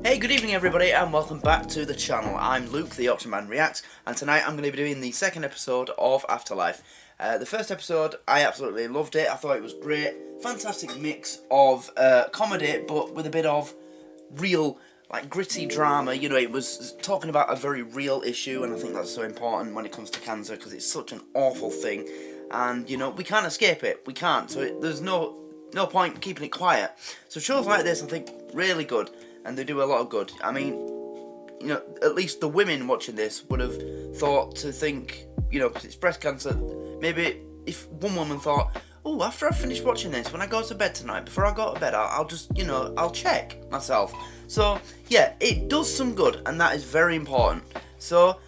Hey, good evening everybody and welcome back to the channel. I'm Luke, the Auction Man Reacts, and tonight I'm going to be doing the second episode of Afterlife. The first episode, I absolutely loved it. I thought it was great. Fantastic mix of comedy, but with a bit of real, like, gritty drama. You know, it was talking about a very real issue, and I think that's so important when it comes to cancer, because it's such an awful thing. And, you know, we can't escape it. We can't. So there's no point keeping it quiet. So shows like this, I think, really good. And they do a lot of good. I mean, you know, at least the women watching this would have thought to think, you know, because it's breast cancer, maybe if one woman thought, oh, after I finish watching this, when I go to bed tonight, before I go to bed, I'll just, you know, I'll check myself. So, yeah, it does some good, and that is very important. So,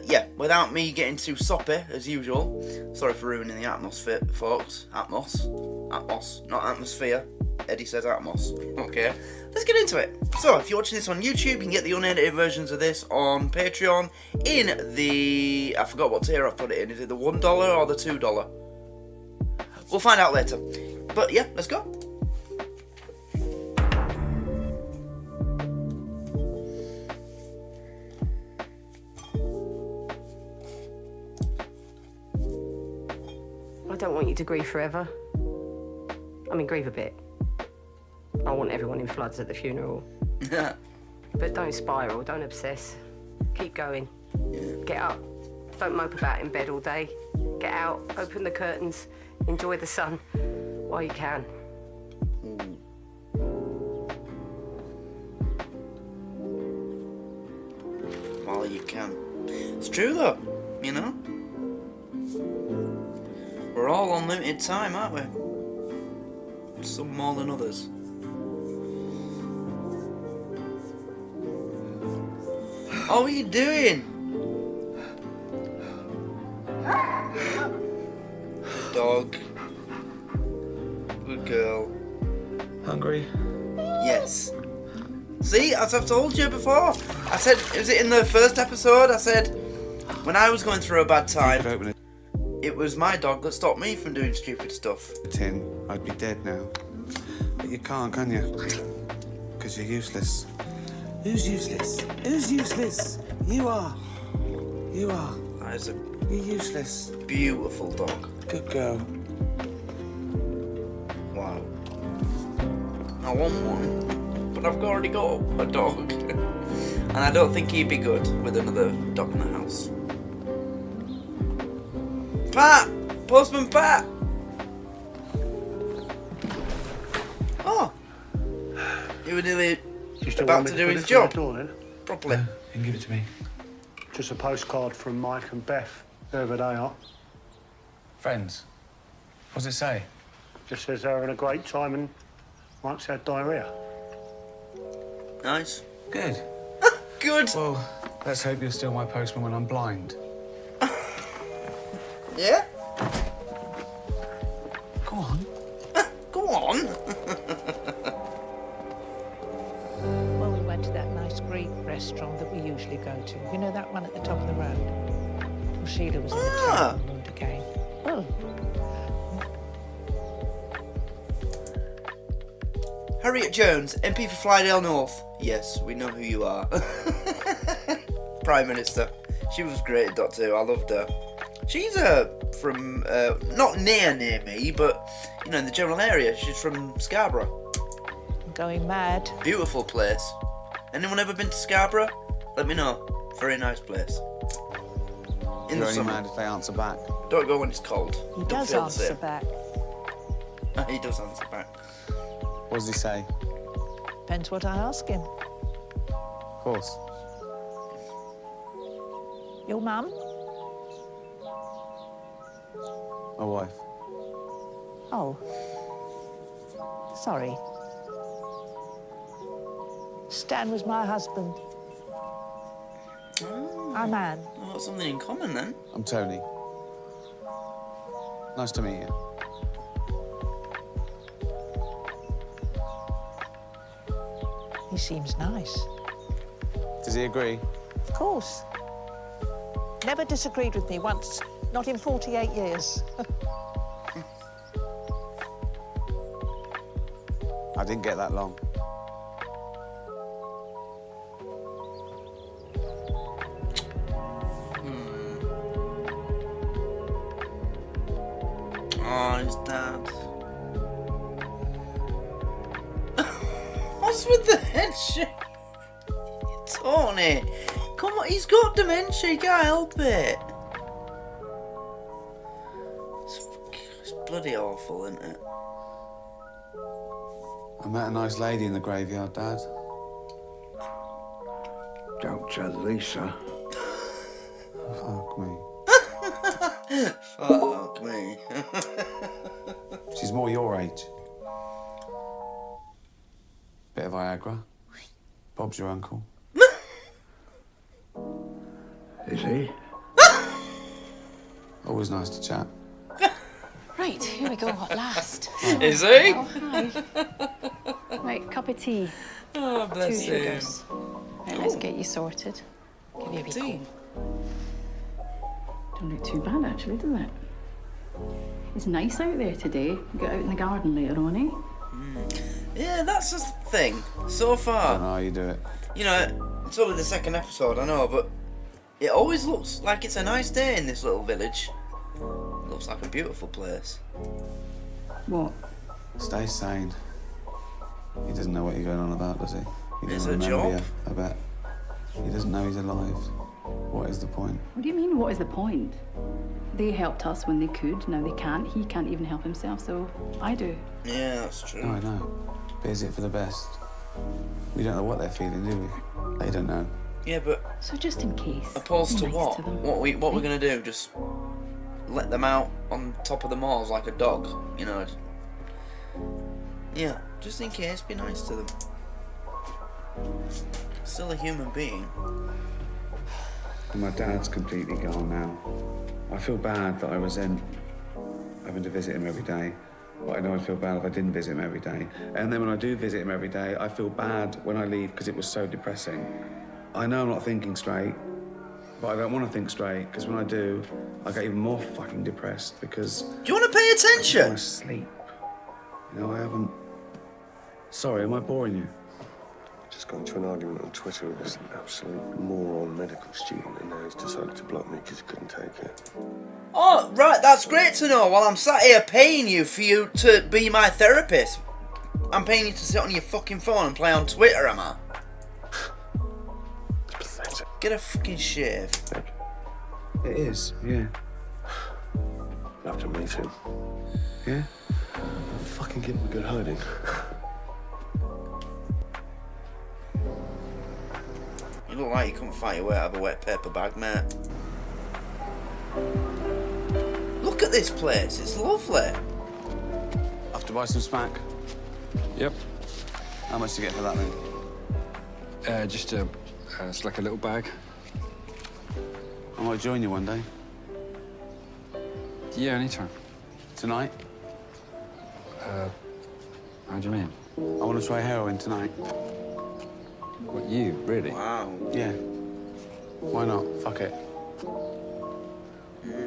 yeah, without me getting too soppy, as usual, sorry for ruining the atmosphere, folks. Atmos, not atmosphere. Eddie says Atmos. Okay, let's get into it. So, if you're watching this on YouTube, you can get the unedited versions of this on Patreon in the... I forgot what tier I've put it in. Is it the $1 or the $2? We'll find out later. But, yeah, let's go. I don't want you to grieve forever. I mean, grieve a bit. I want everyone in floods at the funeral. But don't spiral, don't obsess. Keep going. Get up. Don't mope about in bed all day. Get out, open the curtains, enjoy the sun while you can. While you can. It's true though, you know? We're all on limited time, aren't we? Some more than others. Oh, what are you doing? Dog. Good girl. Hungry? Yes. See, as I've told you before, I said, was it in the first episode? I said, when I was going through a bad time, it was my dog that stopped me from doing stupid stuff. I'd be dead now. But you can't, can you? Because you're useless. Who's useless? Who's useless? You are. You are. That is a You're useless. beautiful dog. Good girl. Wow. I want one, but I've already got a dog. And I don't think he'd be good with another dog in the house. Pat! Postman Pat! Oh! You were nearly about to do his job. Properly. You can give it to me. Just a postcard from Mike and Beth, whoever they are. Friends. What does it say? Just says they're having a great time and Mike's had diarrhea. Nice. Good. Good! Well, let's hope you're still my postman when I'm blind. Yeah? Go on. Go on! Well, we went to that nice Greek restaurant that we usually go to. You know, that one at the top of the road? Well, Sheila was in the terrible mood again. Oh. Harriet Jones, MP for Flydale North. Yes, we know who you are. Prime Minister. She was great at Doctor Who. I loved her. She's from, not near me, but, you know, in the general area. She's from Scarborough. I'm going mad. Beautiful place. Anyone ever been to Scarborough? Let me know. Very nice place. In the You're only summer. mad if they answer back. Don't go when it's cold. He Don't does feel the answer same. back. He does answer back. What does he say? Depends what I ask him. Of course. Your mum? My wife. Oh. Sorry. Stan was my husband. Oh, I'm Anne. we've got something in common then. I'm Tony. Nice to meet you. He seems nice. Does he agree? Of course. Never disagreed with me once, not in 48 years. I didn't get that long. What's with the head shape? Tony, come on, he's got dementia, you can't help it. It's bloody awful, isn't it? I met a nice lady in the graveyard, Dad. Don't tell Lisa. Fuck me. Fuck me. She's more your age. Bit of Viagra. Bob's your uncle. Is he? Always nice to chat. Right, here we go at last. Is he? Oh, hi. Right, cup of tea. Oh, 2 bless him. sugars. Right, let's get you sorted. Give you a wee Tea. Don't look too bad, actually, does it? It's nice out there today. Get out in the garden later on, eh? Yeah, that's the thing. So I don't far, know how you do it. you know, it's only the second episode, I know, but it always looks like it's a nice day in this little village. It looks like a beautiful place. What? Stay sane. He doesn't know what you're going on about, does he? He It's doesn't a remember job. you, I bet. He doesn't know he's alive. What is the point? What do you mean, what is the point? They helped us when they could, now they can't. He can't even help himself, so I do. Yeah, that's true. No, I know. But is it for the best? We don't know what they're feeling, do we? They don't know. Yeah, but So just in case. opposed be to nice what? to them. What we gonna do? Just let them out on top of the moors like a dog, you know? Yeah, just in case, be nice to them. Still a human being. My dad's completely gone now. I feel bad that I resent having to visit him every day. But I know I'd feel bad if I didn't visit him every day. And then when I do visit him every day, I feel bad when I leave because it was so depressing. I know I'm not thinking straight, but I don't want to think straight because when I do, I get even more fucking depressed because Do you want to pay I attention? want to sleep. You know, I haven't... Sorry, am I boring you? Just got into an argument on Twitter with this absolute moron medical student, and now he's decided to block me because he couldn't take it. Oh, right, that's great to know. While I'm sat here paying you for you to be my therapist, I'm paying you to sit on your fucking phone and play on Twitter, am I? It's pathetic. Get a fucking shave. It is, yeah. I'll have to meet him. Yeah? I'll fucking give him a good hiding. You look like you couldn't fight your way out of a wet paper bag, mate. Look at this place, it's lovely. Have to buy some smack. Yep. How much do you get for that, then? It's like a little bag. I might join you one day. Yeah, anytime. Tonight? How do you mean? I want to try heroin tonight. What, you? Really? Wow. Yeah. Why not? Fuck it.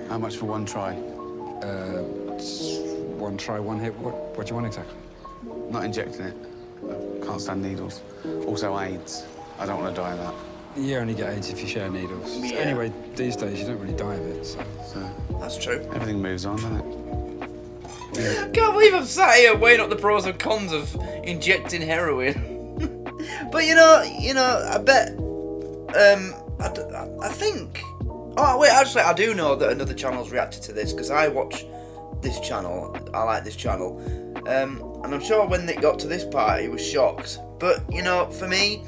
How much for one try? It's one try, one hit. What do you want exactly? Not injecting it. I can't stand needles. Also AIDS. I don't want to die of that. You only get AIDS if you share needles. Yeah. Anyway, these days you don't really die of it, so... So That's true. everything moves on, doesn't it? I can't believe I'm sat here weighing up the pros and cons of injecting heroin. But you know, I bet, I think. Oh wait, actually, I do know that another channel's reacted to this because I watch this channel. I like this channel, and I'm sure when it got to this part, he was shocked. But you know, for me,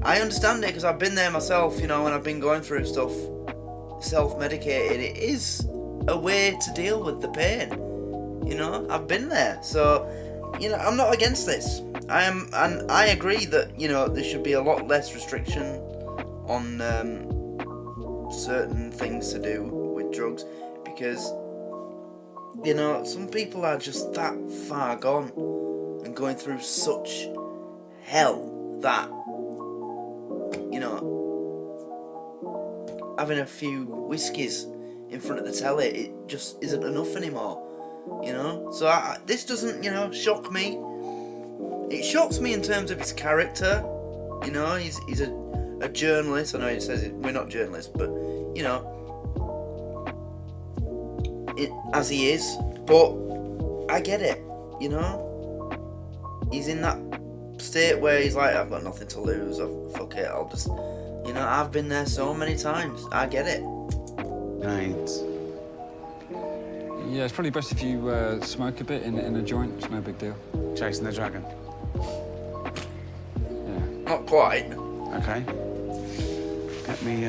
I understand it because I've been there myself. You know, when I've been going through stuff, self-medicated. It is a way to deal with the pain. You know, I've been there, so you know, I'm not against this. I am, and I agree that, you know, there should be a lot less restriction on certain things to do with drugs because, you know, some people are just that far gone and going through such hell that, you know, having a few whiskies in front of the telly, it just isn't enough anymore, you know? So this doesn't, you know, shock me. It shocks me in terms of his character. You know, he's a journalist. I know he says we're not journalists, but you know, as he is. But I get it. You know, he's in that state where he's like, I've got nothing to lose, fuck it, I'll just, you know, I've been there so many times, I get it. AIDS. Yeah, it's probably best if you smoke a bit in a joint. It's no big deal. Chasing the dragon. Yeah. Not quite. Okay. Get me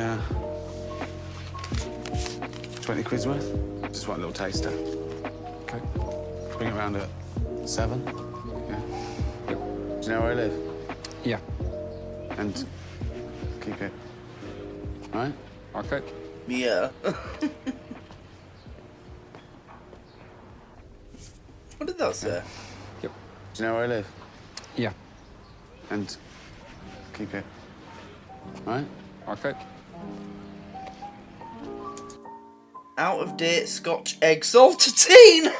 20 quid's worth. Just want a little taster. Okay. Bring it round at 7. Yeah. Do you know where I live? Yeah. And keep it. Right? Okay. Yeah. What did that say? Yep. Do you know where I live? Yeah. And keep it. Right? Okay. Out of date Scotch egg saltine.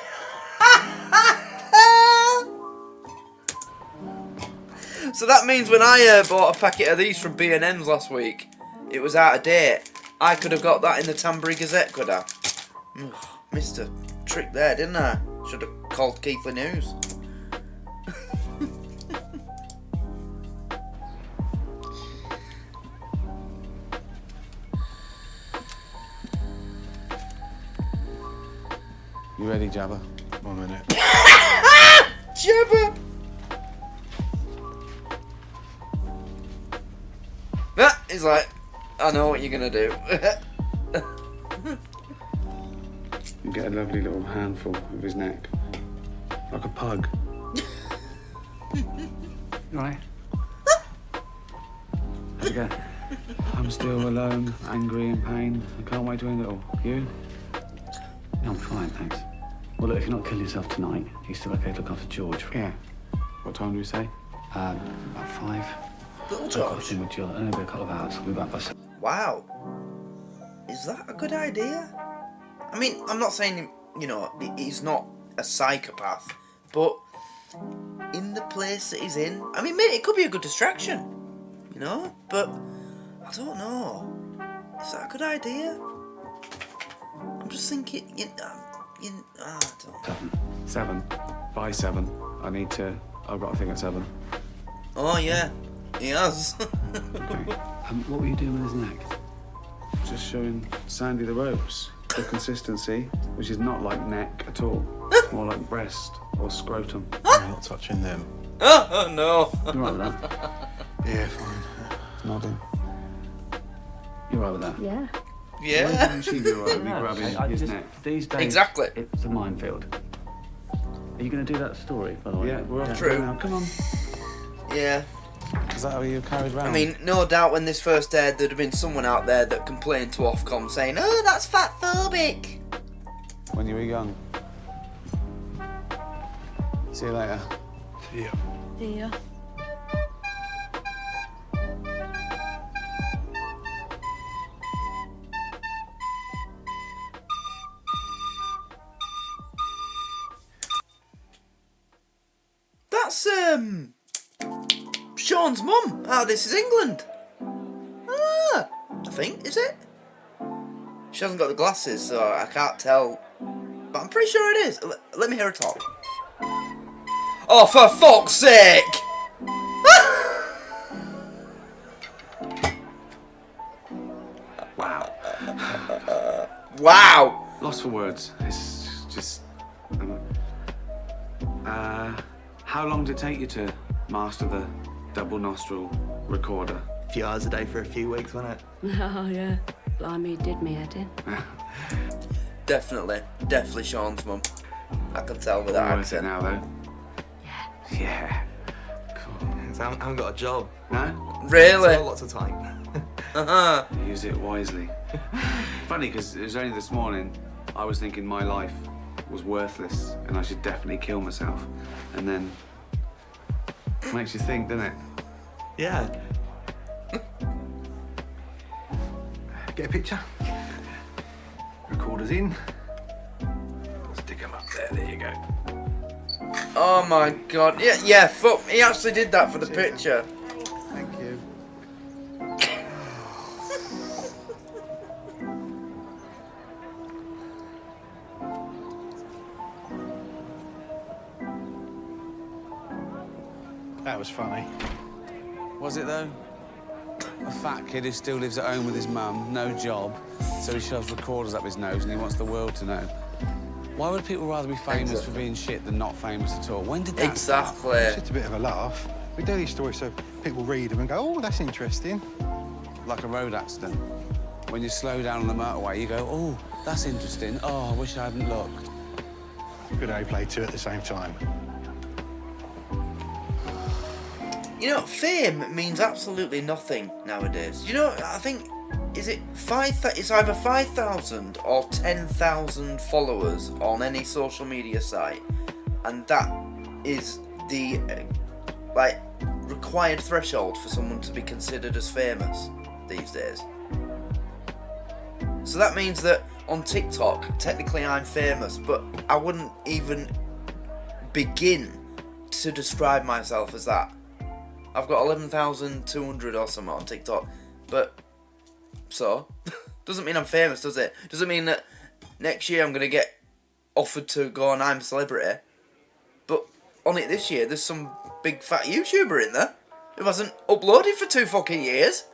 So that means when I bought a packet of these from B&M's last week, it was out of date. I could have got that in the Tambury Gazette, could I? Missed a trick there, didn't I? Should have called Keithley News. You ready, Jabba? 1 minute. Jabba! He's like, I know what you're gonna do. You get a lovely little handful of his neck. Like a pug. Right. How's it go? I'm still alone, angry, in pain. I can't wait to end it all. You? I'm fine, thanks. Well, look, if you're not killing yourself tonight, you're still okay to look after George. Yeah. What time do we say? About 5. Little I've got George. to with Jill. Only be a couple of hours. I'll be back by 7. Wow. Is that a good idea? I mean, I'm not saying, you know, he's not a psychopath, but in the place that he's in, I mean, maybe it could be a good distraction, you know, but I don't know. Is that a good idea? I'm just thinking, I don't know. 7. By 7. I've got a thing at 7. Oh, yeah, he has. Okay. What were you doing with his neck? Just showing Sandy the ropes. The consistency, which is not like neck at all. More like breast or scrotum. I'm not touching them. Oh, no. You all right with that? Yeah, fine. Nodding. You all right with that? Yeah. Why Yeah. didn't she be alright with me grabbing his neck? These days, Exactly. it's a minefield. Are you going to do that story, by the way? Yeah, we're off True. now. Come on. Yeah. Is that how you carried round? I mean, no doubt when this first aired, there'd have been someone out there that complained to Ofcom saying, oh, that's fatphobic. when you were young. See you later. See ya. See ya. That's, Sean's mum. Ah, This Is England. Ah, I think, is it? She hasn't got the glasses, so I can't tell. But I'm pretty sure it is. Let me hear her talk. Oh, for fuck's sake! Wow. Wow! Lost for words. It's just... how long did it take you to master the double nostril recorder? A few hours a day for a few weeks, wasn't it? Oh, yeah. Blimey, it did me head in. Definitely Sean's mum. I can tell with that All worth it accent. now, though. Yeah. Cool. So I haven't got a job. No? Really? So lots of time. Uh-huh. Use it wisely. Funny, because it was only this morning I was thinking my life was worthless and I should definitely kill myself. And then it makes you think, doesn't it? Yeah. Get a picture. Recorder's in. Stick them up there. There you go. Oh my god. Yeah, fuck. He actually did that for the picture. Thank you. That was funny. Was it, though? A fat kid who still lives at home with his mum, no job, so he shoves recorders up his nose and he wants the world to know. Why would people rather be famous for being shit than not famous at all? When did that start? It's just a bit of a laugh. We do these stories so people read them and go, oh, that's interesting. Like a road accident. When you slow down on the motorway, you go, oh, that's interesting. Oh, I wish I hadn't looked. Good how you play two at the same time. You know, fame means absolutely nothing nowadays. You know, I think, is it it's either 5,000 or 10,000 followers on any social media site, and that is the required threshold for someone to be considered as famous these days. So that means that on TikTok, technically I'm famous, but I wouldn't even begin to describe myself as that. I've got 11,200 or something on TikTok, but so doesn't mean I'm famous, does it? Doesn't mean that next year I'm gonna get offered to go on I'm a Celebrity. But on it this year, there's some big fat YouTuber in there who hasn't uploaded for 2 fucking years.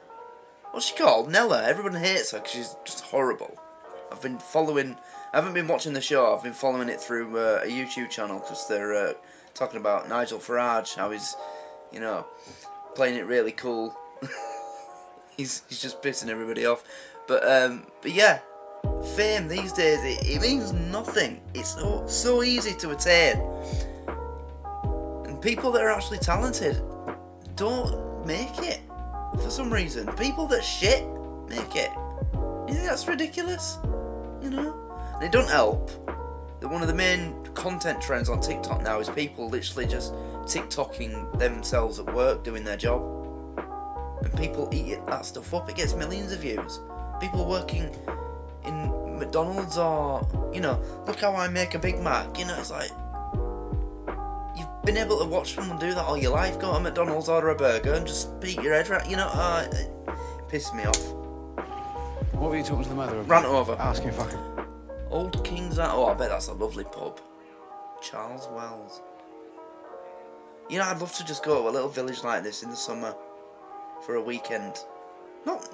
What's she called? Nella. Everyone hates her because she's just horrible. I haven't been watching the show. I've been following it through a YouTube channel because they're talking about Nigel Farage, how he's, you know, playing it really cool. he's just pissing everybody off. But yeah, fame these days, it means nothing. It's so easy to attain. And people that are actually talented don't make it for some reason. People that shit make it. You think that's ridiculous? You know? And it don't help that one of the main content trends on TikTok now is people literally just TikToking themselves at work doing their job. And people eat that stuff up. It gets millions of views. People working in McDonald's or, you know, look how I make a Big Mac. You know, it's like, you've been able to watch someone do that all your life. Go to McDonald's, order a burger and just beat your head right. You know, it pissed me off. What were you talking to the mother about? Rant over. Asking if I could... Old King's Out. Oh, I bet that's a lovely pub. Charles Wells. You know, I'd love to just go to a little village like this in the summer for a weekend. Not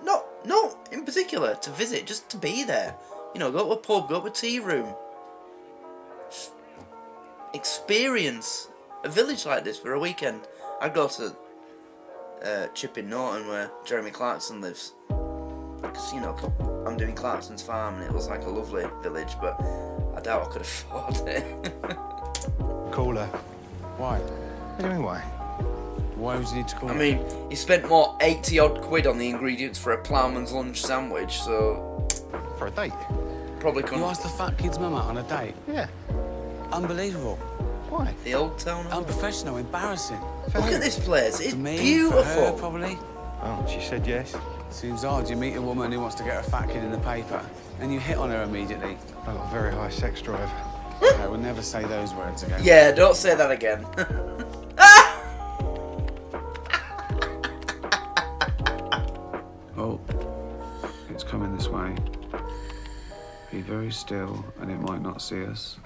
in particular to visit, just to be there. You know, go to a pub, go to a tea room. Just experience a village like this for a weekend. I'd go to Chipping Norton where Jeremy Clarkson lives. Because, you know, I'm doing Clarkson's farm and it looks like a lovely village, but I doubt I could afford it. Cooler. Why? What do you mean, why? Why would you need to call I mean, he spent more 80 odd quid on the ingredients for a ploughman's lunch sandwich, so... For a date? Probably couldn't... You asked the fat kid's mum out on a date? Yeah. Unbelievable. Why? The Old Town Hall. Unprofessional, embarrassing. Look at this place, it's For me, beautiful. For her, probably. Oh, she said yes. Seems odd. You meet a woman who wants to get a fat kid in the paper, and you hit on her immediately. I've got a very high sex drive. I will never say those words again. Yeah, don't say that again. Oh, it's coming this way. Be very still, and it might not see us.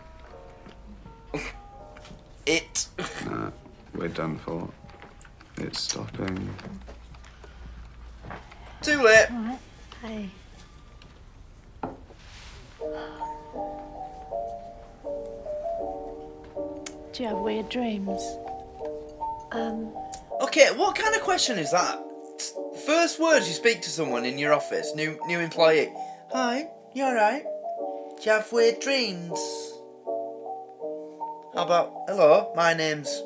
Nah, we're done for. It's stopping. Too late. All right. Hey. Do you have weird dreams? Okay, what kind of question is that? First words you speak to someone in your office, new employee. Hi, you alright? Do you have weird dreams? How about, hello, her name's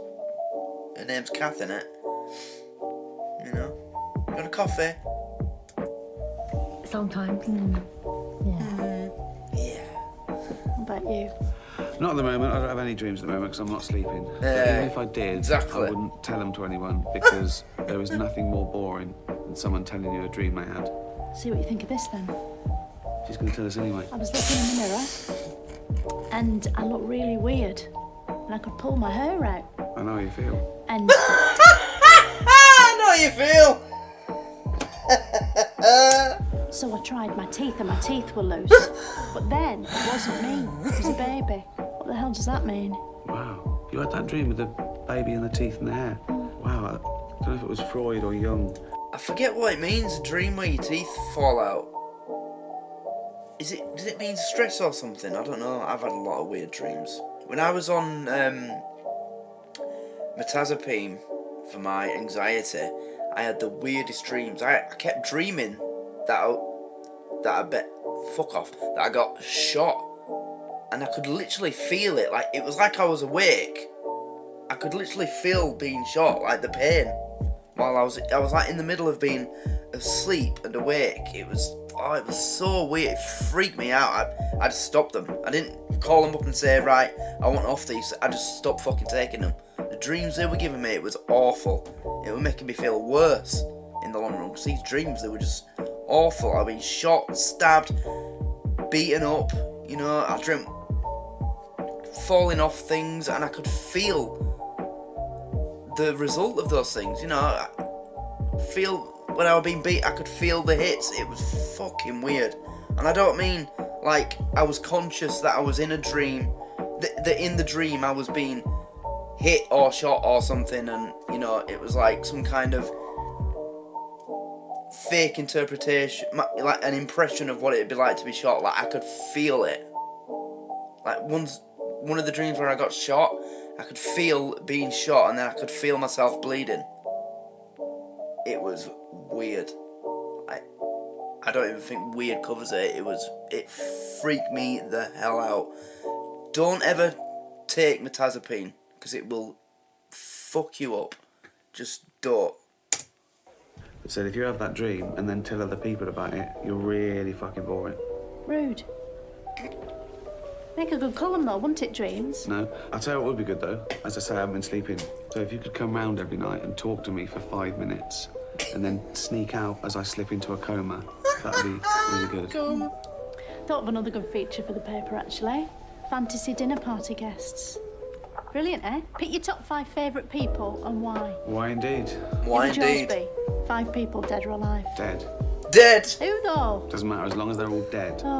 Kath, innit? You know, you want a coffee? Sometimes. Yeah. What about you? Not at the moment. I don't have any dreams at the moment because I'm not sleeping. But Yeah, even if I did, exactly. I wouldn't tell them to anyone because there is nothing more boring than someone telling you a dream they had. See what you think of this then. She's going to tell us anyway. I was looking in the mirror and I looked really weird and I could pull my hair out. I know how you feel. And I know how you feel. so I tried my teeth and my teeth were loose. But then it wasn't me, it was a baby. What the hell does that mean? Wow. You had that dream with the baby and the teeth and the hair. Wow, I don't know if it was Freud or Jung. I forget what it means, a dream where your teeth fall out. Does it mean stress or something? I don't know. I've had a lot of weird dreams. When I was on metazapine for my anxiety, I had the weirdest dreams. I kept dreaming that I got shot, and I could literally feel it. Like, it was like I was awake. I could literally feel being shot, like the pain, while I was like in the middle of being asleep and awake. It was so weird. It freaked me out. I just stopped them. I didn't call them up and say, right, I want off these. I just stopped fucking taking them. The dreams they were giving me, it was awful. It was making me feel worse in the long run, because these dreams, they were just awful. I've been shot, stabbed, beaten up, you know. I dreamt falling off things, and I could feel the result of those things, you know. I feel when I was being beat, I could feel the hits. It was fucking weird. And I don't mean like I was conscious that I was in a dream, that in the dream I was being hit or shot or something, and you know, it was like some kind of fake interpretation, like an impression of what it'd be like to be shot. Like, I could feel it. Like, one of the dreams where I got shot, I could feel being shot, and then I could feel myself bleeding. It was weird. I don't even think weird covers it. It freaked me the hell out. Don't ever take metazapine, because it will fuck you up. Just don't. Said if you have that dream and then tell other people about it, you're really fucking boring. Rude. Make a good column though, wouldn't it, dreams? No. I'll tell you what would be good though. As I say, I haven't been sleeping. So if you could come round every night and talk to me for 5 minutes and then sneak out as I slip into a coma, that'd be really good. Thought of another good feature for the paper, actually. Fantasy dinner party guests. Brilliant, eh? Pick your top 5 favourite people and why. Why indeed? Why Who would yours indeed? be? 5 people, dead or alive. Dead. Dead! Who though? Doesn't matter as long as they're all dead. Oh,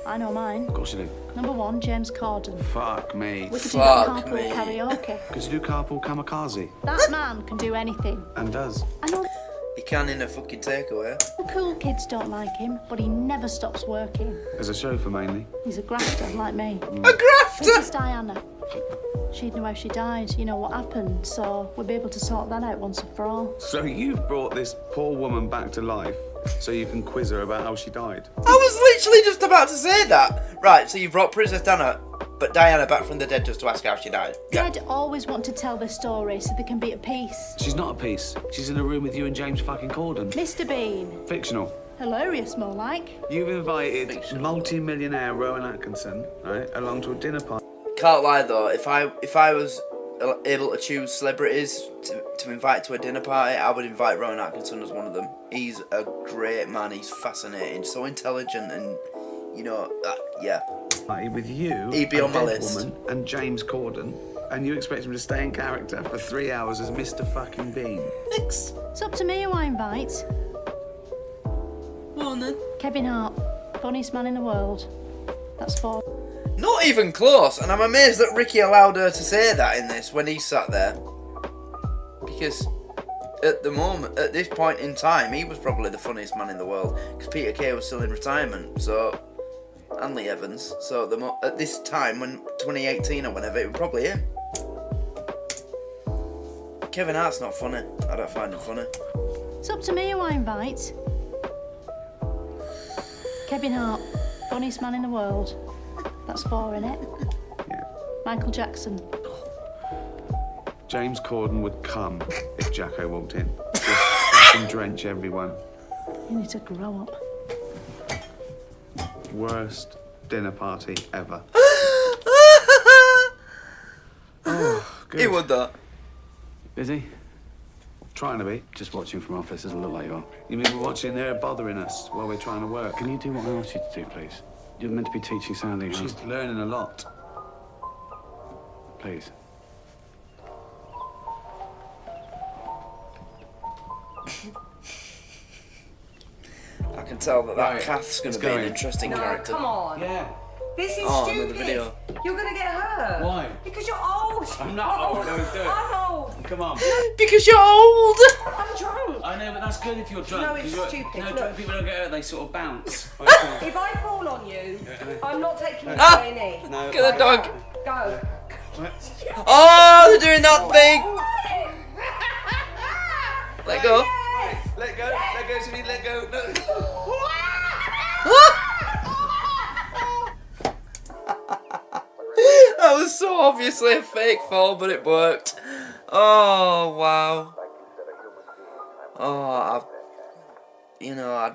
I know mine. Of course you do. Number 1, James Corden. Fuck me. We could do that carpool karaoke. Could you do carpool kamikaze? That man can do anything. And does. I know He can in a fucking takeaway. the cool kids don't like him, but he never stops working. As a chauffeur mainly. He's a grafter like me. A grafter! Princess Diana. She'd know how she died, you know what happened, so we'll be able to sort that out once and for all. So you've brought this poor woman back to life so you can quiz her about how she died? I was literally just about to say that. Right, so you brought Princess Diana back from the dead just to ask how she died. Yeah. I'd always want to tell their story so they can be at peace. She's not at peace. She's in a room with you and James fucking Corden. Mr. Bean. Fictional. Hilarious, more like. You've invited multi-millionaire Rowan Atkinson, right, along to a dinner party. Can't lie though, if I was able to choose celebrities to invite to a dinner party, I would invite Rowan Atkinson as one of them. He's a great man, he's fascinating, so intelligent, and you know, yeah. With you, he'd be on my list. Woman and James Corden, and you expect him to stay in character for 3 hours as Mr. fucking Bean. Thanks. It's up to me who I invite. Go on then. Kevin Hart, funniest man in the world. That's 4. Not even close, and I'm amazed that Ricky allowed her to say that in this when he sat there. Because at this point in time, he was probably the funniest man in the world, because Peter Kay was still in retirement, so, and Lee Evans, so at this time, when 2018 or whenever, it was probably him. Kevin Hart's not funny. I don't find him funny. It's up to me who I invite. Kevin Hart, funniest man in the world. That's 4, innit? Yeah. Michael Jackson. James Corden would come if Jacko walked in. Just fucking drench everyone. You need to grow up. Worst dinner party ever. Good. He would that. Busy? Trying to be. Just watching from office doesn't look like you are. You mean we're watching there bothering us while we're trying to work? Can you do what I asked you to do, please? You're meant to be teaching Sally. She's learning a lot. Please. I can tell that Kath's going to be an interesting character. Come on. Yeah. This is another stupid. video. You're gonna get hurt. Why? Because you're old. I'm not old. No, do it. I'm old. Come on. Because you're old. I'm drunk. I know, but that's good if you're drunk. No, it's 'cause stupid. No, Look. drunk people don't get hurt. They sort of bounce. If I fall on you, I'm not taking you to A&E. No. Look at the dog. Go. Oh, they're doing that thing. Let go. Let go. Let go, Sammy. Let go. No. That was so obviously a fake fall, but it worked. Oh, wow. Oh, I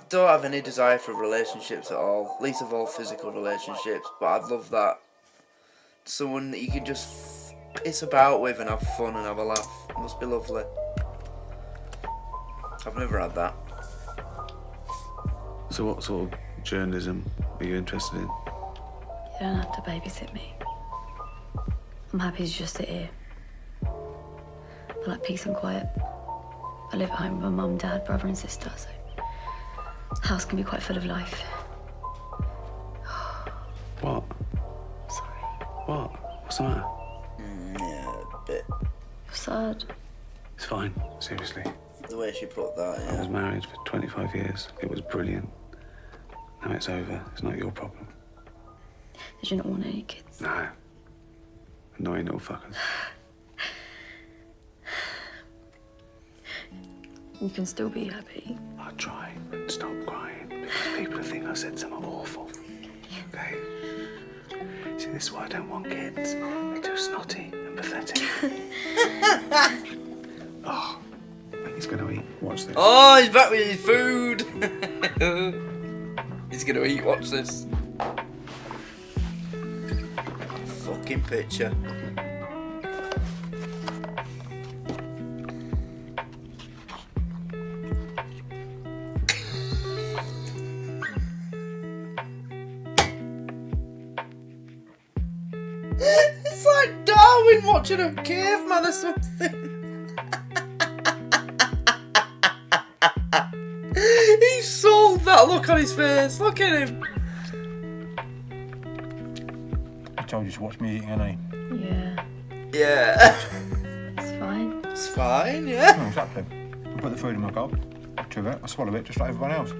don't have any desire for relationships at all. Least of all physical relationships, but I'd love that. Someone that you can just piss about with and have fun and have a laugh. It must be lovely. I've never had that. So what sort of journalism are you interested in? You don't have to babysit me. I'm happy to just sit here. I like peace and quiet. I live at home with my mum, dad, brother and sister, so the house can be quite full of life. What? Sorry. What? What's the matter? Yeah, a bit. You're sad. It's fine, seriously. The way she put that, I yeah. was married for 25 years. It was brilliant. Now it's over. It's not your problem. Did you not want any kids? No. Annoying little fuckers. You can still be happy. I try and stop crying because people think I said something awful. Okay? See, this is why I don't want kids. They're too snotty and pathetic. Oh, he's gonna eat. Watch this. Oh, he's back with his food. He's gonna eat. Watch this. Fucking picture. It's like Darwin watching a caveman or something. He sold that look on his face. Look at him. I told you to watch me eating, ain't Yeah, Yeah. it's fine. It's fine, I? yeah. Oh, exactly. I put the food in my gob. I chew it, I swallow it just like everyone else.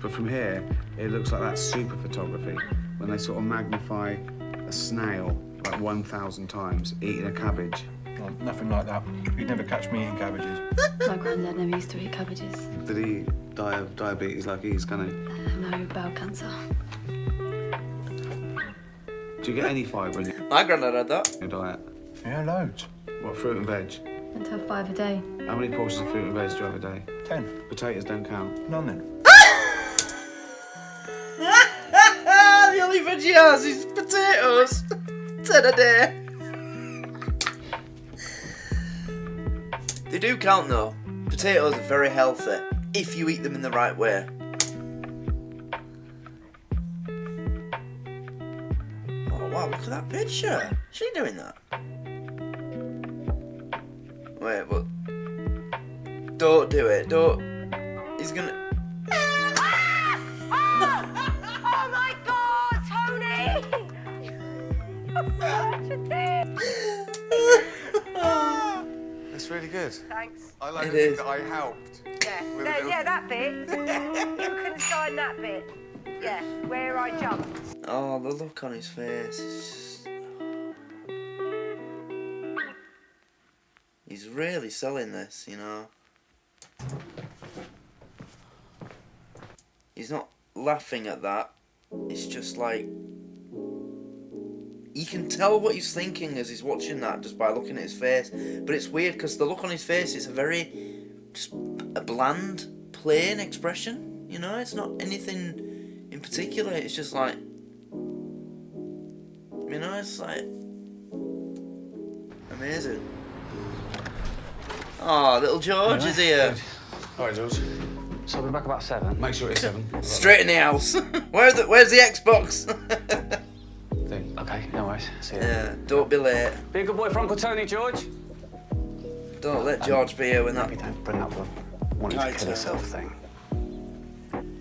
But from here, it looks like that's super photography. When they sort of magnify a snail like 1,000 times eating a cabbage. No, nothing like that. You'd never catch me eating cabbages. My granddad never used to eat cabbages. Did he die of diabetes like he is, can he? No, bowel cancer. Do you get any fibre in My granddad had that. your diet? Yeah, loads. What, fruit and veg? Meant to have 5 a day. How many portions of fruit and veg do you have a day? 10. Potatoes don't count. None then. The only veg he has is potatoes. 10 a day. They do count though. Potatoes are very healthy if you eat them in the right way. Oh wow, look at that picture. Is she doing that? Wait, but don't do it. Don't. He's gonna. Oh my God, Tony! It's really good. Thanks. I like It to think is. that I helped. Yeah, With a no, little- yeah, that bit. You couldn't sign that bit. Yeah, where I jumped. Oh, the look on his face. It's just... He's really selling this, you know. He's not laughing at that. It's just like... You can tell what he's thinking as he's watching that just by looking at his face. But it's weird because the look on his face is a very... just a bland, plain expression. You know, it's not anything in particular. It's just like... You know, it's like... Amazing. Oh, little George is here. All right, George. So I'll be back about 7. Make sure it's 7. Straight in the house. Where's the Xbox? Okay, no worries. See you. Yeah, don't be late. Be a good boy for Uncle Tony, George. Don't let George be here when that... Maybe don't bring up the wanting to kill yourself thing.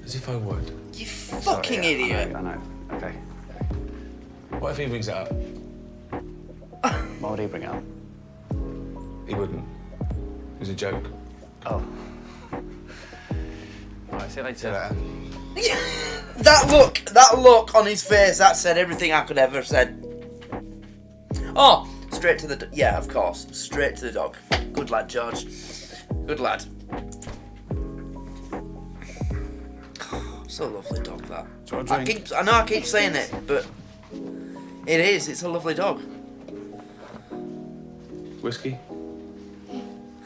As if I would. You fucking idiot. I know. Okay. What if he brings it up? Why would he bring it up? He wouldn't. It was a joke. Oh. Right, see you later. That look on his face, that said everything I could ever have said. Oh, straight to the... Yeah, of course. Straight to the dog. Good lad, George. Good lad. So lovely dog, that. I know I keep saying it, but it is. It's a lovely dog. Whiskey?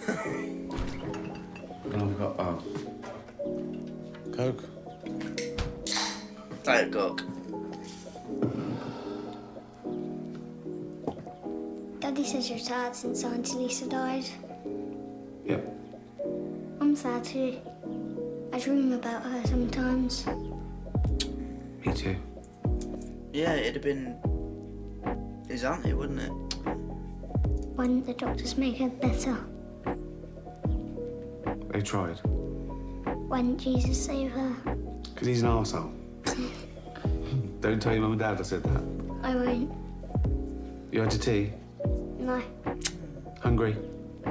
And I've got... Oh. Coke? Diet Coke. Daddy says you're sad since Auntie Lisa died. Yep. I'm sad too. I dream about her sometimes. Me too. Yeah, it'd have been his auntie, wouldn't it? Why didn't the doctors make her better? They tried. Why didn't Jesus save her? Because he's an arsehole. Don't tell your mum and dad I said that. I won't. You had your tea? No. Hungry?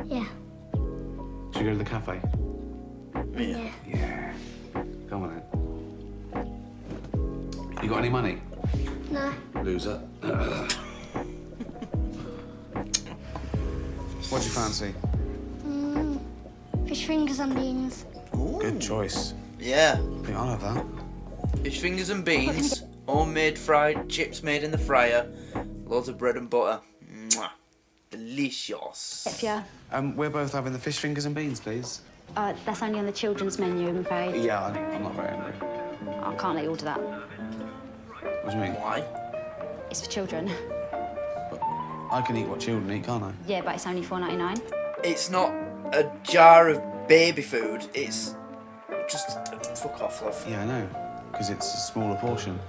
Yeah. Should we go to the cafe? Yeah. Yeah. Come on then. You got any money? No. Loser. What do you fancy? Fish fingers and beans. Ooh. Good choice. Yeah. I think I'll have that. Fish fingers and beans, homemade fried chips made in the fryer, loads of bread and butter. Mwah. Delicious. Yeah. We're both having the fish fingers and beans, please. That's only on the children's menu, I'm afraid. Yeah, I'm not very hungry. I can't let you order that. What do you mean? Why? It's for children. I can eat what children eat, can't I? Yeah, but it's only $4.99. It's not a jar of baby food, it's just fuck off, love. Yeah, I know. Because it's a smaller portion.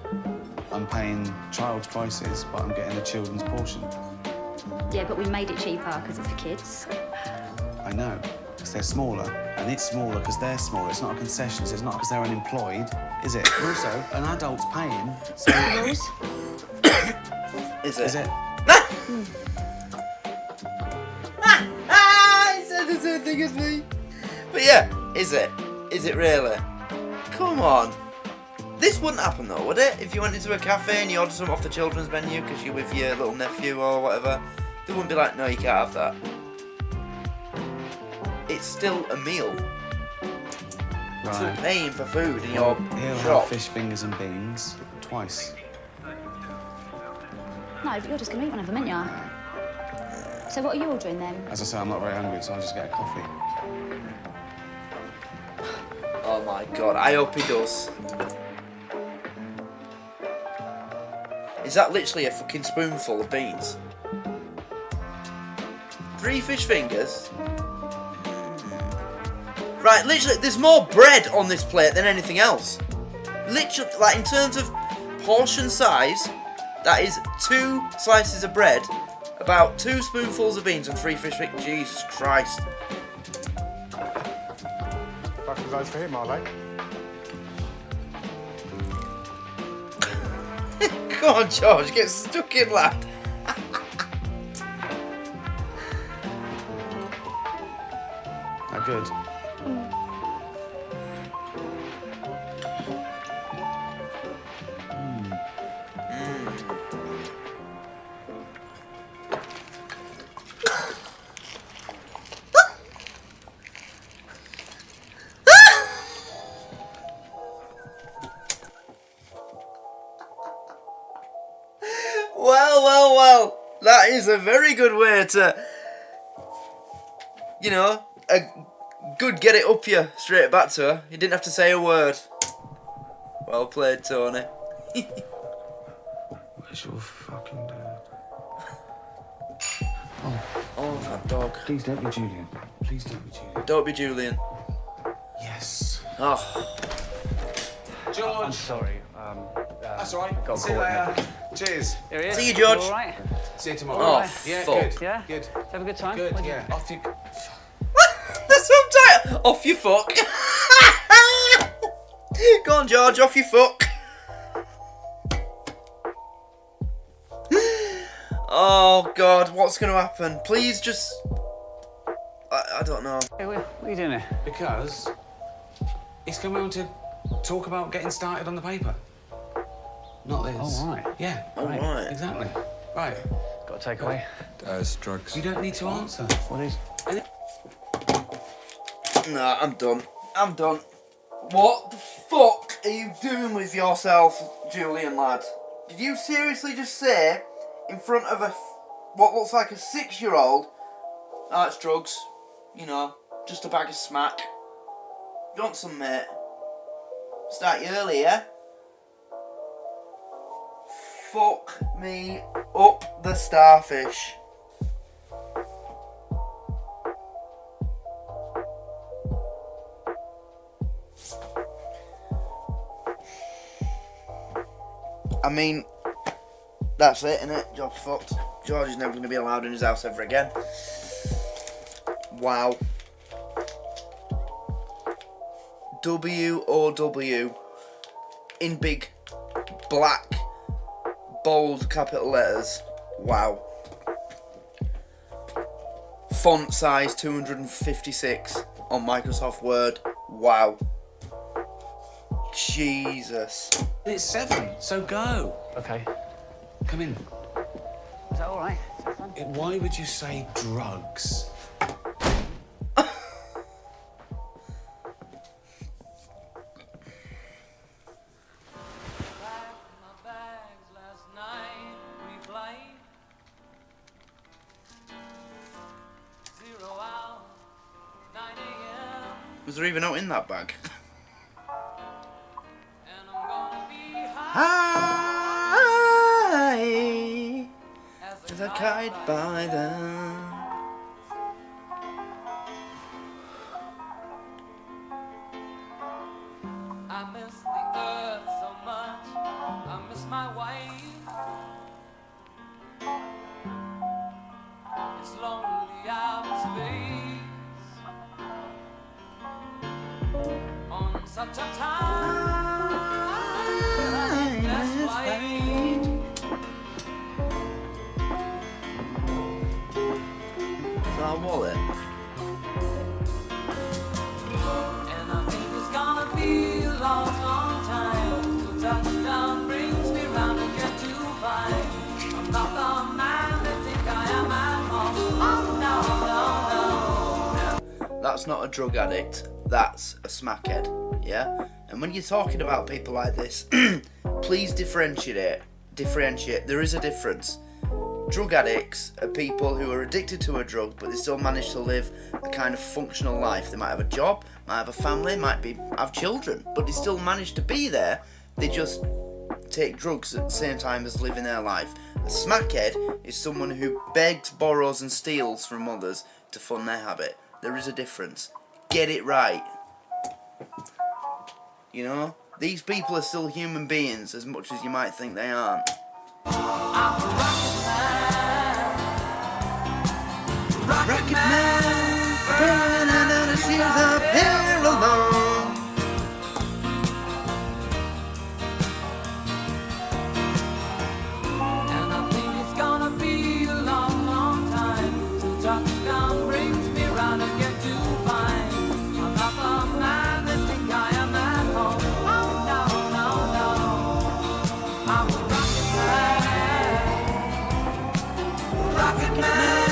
I'm paying child's prices, but I'm getting a children's portion. Yeah, but we made it cheaper because it's for kids. I know, because they're smaller, and it's smaller because they're smaller. It's not a concession, so it's not because they're unemployed, is it? And also, an adult's paying, so... Is it? Is it? He said the same thing as me. But yeah, is it? Is it really? Come on. This wouldn't happen though, would it? If you went into a cafe and you ordered something off the children's menu because you're with your little nephew or whatever, they wouldn't be like, no, you can't have that. It's still a meal. You're still paying for food in your He'll shop. have fish fingers and beans twice. No, but you're just going to eat one of them, aren't you? So what are you ordering then? As I say, I'm not very hungry, so I'll just get a coffee. Oh my god, I hope he does. Is that literally a fucking spoonful of beans? 3 fish fingers? Right, literally, there's more bread on this plate than anything else. Literally, like, in terms of portion size, that is 2 slices of bread, about 2 spoonfuls of beans and 3 fish fingers. Jesus Christ. Back of those for him, are they? Come on, George, get stuck in, lad. That good? Well, that is a very good way to, you know, a good get it up you straight back to her. You didn't have to say a word. Well played, Tony. Where's your fucking dad? Oh, that dog. Please don't be Julian. Please don't be Julian. Don't be Julian. Yes. Oh. George. I'm sorry. That's all right. Got See you caught later. Cheers. Here he is. See you, George. All right. See you tomorrow. Oh, yeah, fuck. good. Yeah? Good. Have a good time. Good, What'd you- yeah. Off you... That's what I'm tired. Off you fuck. Go on, George. Off you fuck. Oh God, what's going to happen? Please just... I don't know. Hey, what are you doing here? Because he's come round to talk about getting started on the paper. Not this. Oh, right. Yeah. Oh, right. Exactly. Right. Got a takeaway? It's drugs. You don't need to answer. What is? Nah, I'm done. I'm done. What the fuck are you doing with yourself, Julian, lad? Did you seriously just say, in front of what looks like a 6-year-old, oh, it's drugs, you know, just a bag of smack. You want some, mate? Start you early, yeah? Fuck me up the starfish. I mean, that's it, innit? Job's fucked. George is never going to be allowed in his house ever again. Wow. W-O-W in big, black, bold capital letters. Wow. Font size 256 on Microsoft Word. Wow. Jesus. It's 7, so go. Okay. Come in. Is that all right? Why would you say drugs? Was there even out in that bag? High as a kite by them. I miss the earth so much. I miss my wife. It's lonely out in space on such a timeless flight. Is that a wallet? And I think it's gonna be a long, long time till touchdown brings me round again to find I'm not the man they think I am at home. Oh, no, no, no. That's not a drug addict. That's a smackhead. Yeah? And when you're talking about people like this, please differentiate. There is a difference. Drug addicts are people who are addicted to a drug, but they still manage to live a kind of functional life. They might have a job, might have a family, have children, but they still manage to be there. They just take drugs at the same time as living their life. A smackhead is someone who begs, borrows and steals from others to fund their habit. There is a difference. Get it right. You know? These people are still human beings as much as you might think they aren't. Rocket Man, burning under the shields up here alone. And I think it's gonna be a long, long time till touchdown brings me round again to find I'm not the man they think I am at home. Oh, no, no, no. I'm a rocket man. Rocket man.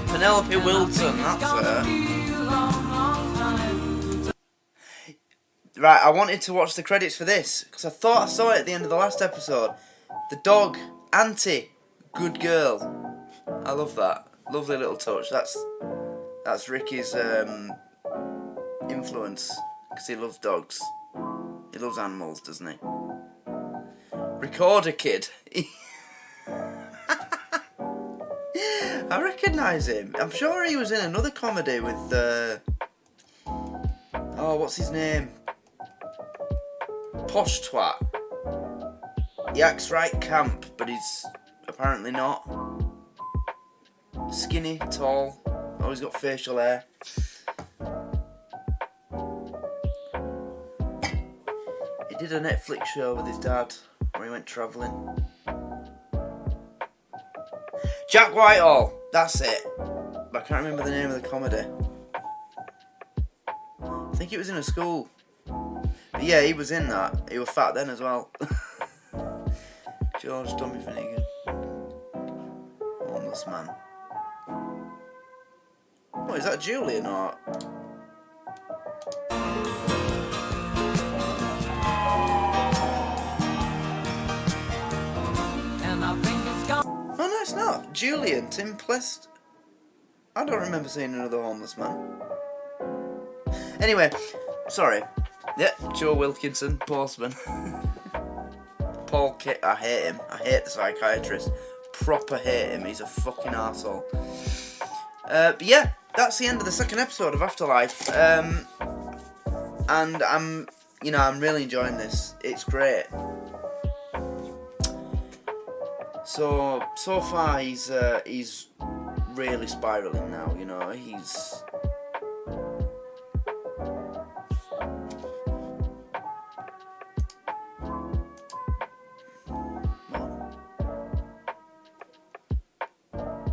Penelope Wilton, that's her. Right, I wanted to watch the credits for this, because I thought I saw it at the end of the last episode. The dog, Auntie, good girl. I love that. Lovely little touch. That's Ricky's influence, because he loves dogs. He loves animals, doesn't he? Recorder Kid. I recognise him. I'm sure he was in another comedy with oh, what's his name? Posh Twat. He acts right camp, but he's apparently not. Skinny, tall, always got facial hair. did a Netflix show with his dad where he went travelling. Jack Whitehall, that's it. But I can't remember the name of the comedy. I think it was in a school. But yeah, he was in that. He was fat then as well. George Tommy Finnegan. Homeless man. Oh, is that Julian or? Oh no, it's not. Julian, Tim Plest. I don't remember seeing another homeless man. Anyway, sorry. Yeah, Joe Wilkinson, postman. Paul Kitt, I hate him. I hate the psychiatrist. Proper hate him. He's a fucking arsehole. But yeah, that's the end of the second episode of Afterlife. And I'm really enjoying this. It's great. So far he's really spiraling now, you know, he's...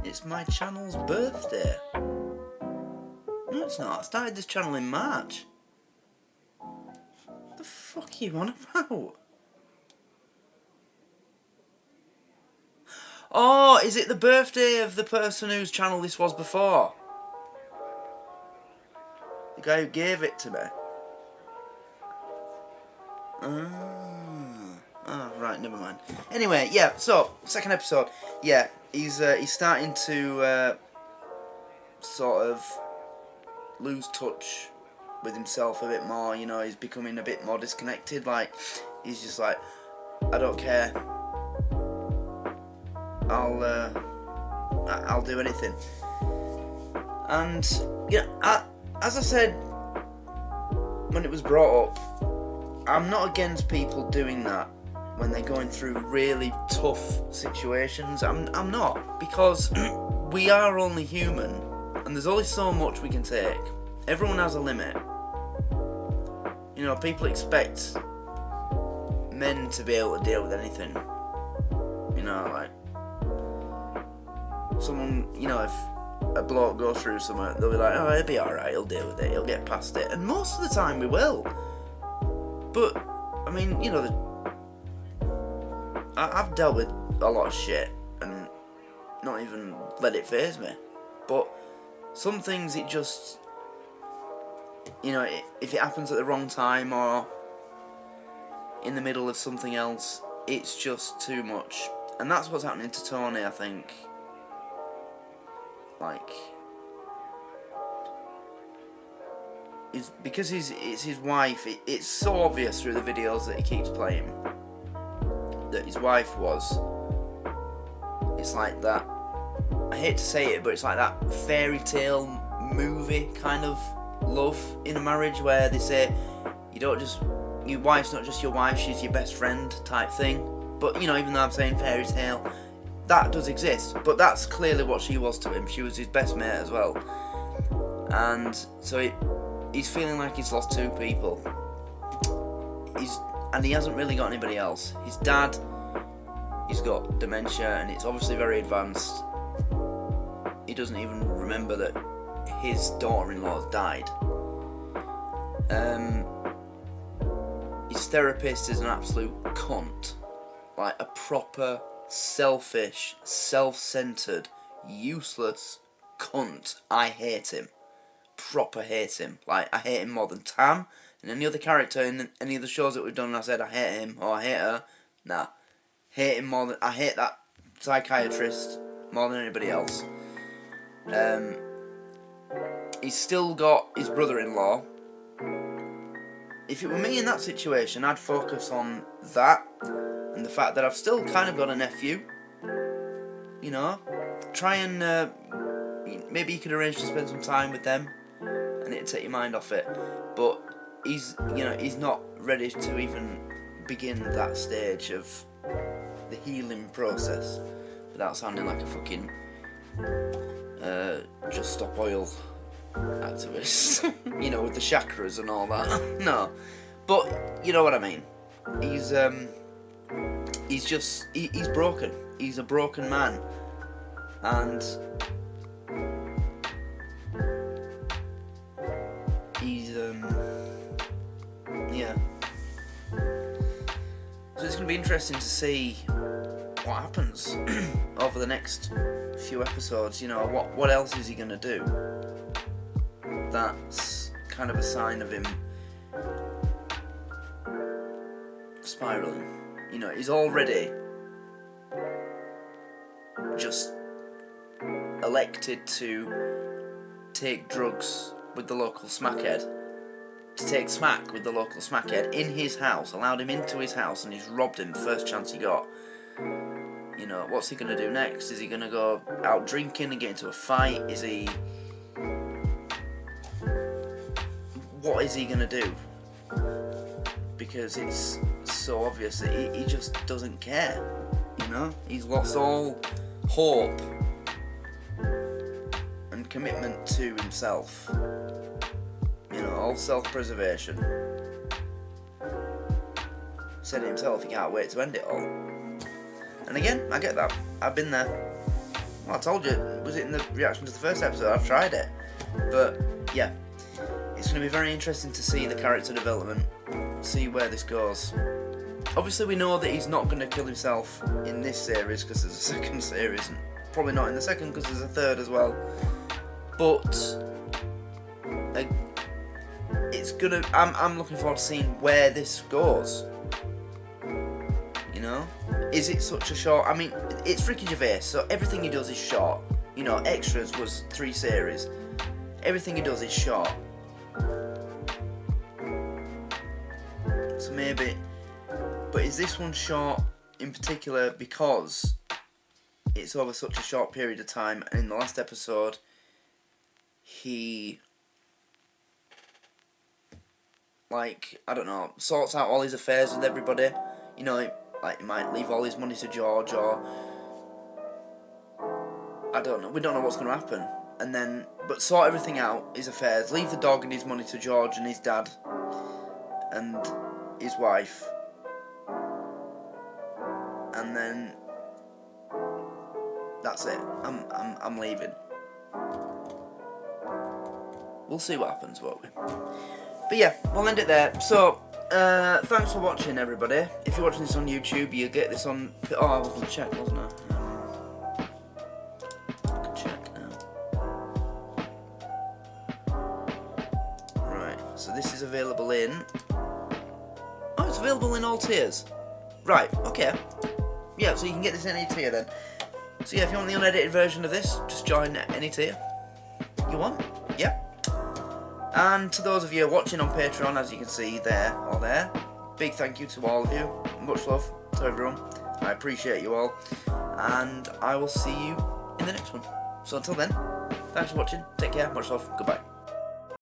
It's my channel's birthday. No, it's not. I started this channel in March. What the fuck are you on about? Oh, is it the birthday of the person whose channel this was before? The guy who gave it to me? Oh, right, never mind. Anyway, yeah, so, second episode. Yeah, he's starting to sort of lose touch with himself a bit more, you know, he's becoming a bit more disconnected, like, he's just like, I don't care. I'll do anything. And yeah, as I said when it was brought up, I'm not against people doing that when they're going through really tough situations. I'm not, because we are only human and there's only so much we can take. Everyone has a limit. You know, people expect men to be able to deal with anything. You know, like, someone, you know, if a bloke goes through something, they'll be like, oh, he'll be alright, he'll deal with it, he'll get past it. And most of the time we will. But, I mean, you know, I've dealt with a lot of shit and not even let it faze me. But some things, it just, you know, if it happens at the wrong time or in the middle of something else, it's just too much. And that's what's happening to Tony, I think. Like, because it's his wife, it's so obvious through the videos that he keeps playing that his wife was, it's like that, I hate to say it, but it's like that fairy tale movie kind of love in a marriage where they say, your wife's not just your wife, she's your best friend type thing. But, you know, even though I'm saying fairy tale, that does exist, but that's clearly what she was to him. She was his best mate as well. And so he's feeling like he's lost two people. And he hasn't really got anybody else. His dad, he's got dementia and it's obviously very advanced. He doesn't even remember that his daughter-in-law's died. His therapist is an absolute cunt. Like a proper selfish, self-centered, useless cunt. I hate him. Proper hate him. Like, I hate him more than Tam and any other character in any of the shows that we've done. And I said I hate him or I hate her. Nah, hate him more than I hate that psychiatrist more than anybody else. He's still got his brother-in-law. If it were me in that situation, I'd focus on that and the fact that I've still kind of got a nephew. You know, try and maybe you could arrange to spend some time with them and it'd take your mind off it. But he's not ready to even begin that stage of the healing process without sounding like a fucking Just Stop Oil activist. You know, with the chakras and all that. No, but you know what I mean. he's broken. He's a broken man, and he's yeah. So it's going to be interesting to see what happens over the next few episodes. You know, what else is he going to do? That's kind of a sign of him spiraling. You know, he's already just elected to take drugs with the local smackhead. To take smack with the local smackhead in his house, allowed him into his house, and he's robbed him the first chance he got. You know, what's he going to do next? Is he going to go out drinking and get into a fight? Is he... What is he going to do? Because it's so obvious that he just doesn't care. You know? He's lost all hope and commitment to himself. You know, all self-preservation. Said it himself, he can't wait to end it all. And again, I get that. I've been there. Well, I told you, was it in the reaction to the first episode? I've tried it. But, yeah. It's going to be very interesting to see the character development. See where this goes. Obviously, we know that he's not going to kill himself in this series because there's a second series. And probably not in the second because there's a third as well. But... it's gonna. I'm looking forward to seeing where this goes. You know, is it such a short? I mean, it's Ricky Gervais, so everything he does is short. You know, Extras was 3 series. Everything he does is short. So maybe, but is this one short in particular because it's over such a short period of time? And in the last episode, he. Like, I don't know, sorts out all his affairs with everybody. You know, like, he might leave all his money to George, or... I don't know, we don't know what's going to happen. And then, but sort everything out, his affairs, leave the dog and his money to George and his dad. And his wife. And then... that's it. I'm leaving. We'll see what happens, won't we? But yeah, we'll end it there. So, thanks for watching, everybody. If you're watching this on YouTube, you get this on... oh, I was going to check, wasn't I? I can check now. Right, so this is available in... oh, it's available in all tiers. Right, okay. Yeah, so you can get this in any tier then. So yeah, if you want the unedited version of this, just join any tier you want. Yeah. And to those of you watching on Patreon, as you can see there or there, big thank you to all of you. Much love to everyone. I appreciate you all. And I will see you in the next one. So until then, thanks for watching. Take care. Much love. Goodbye.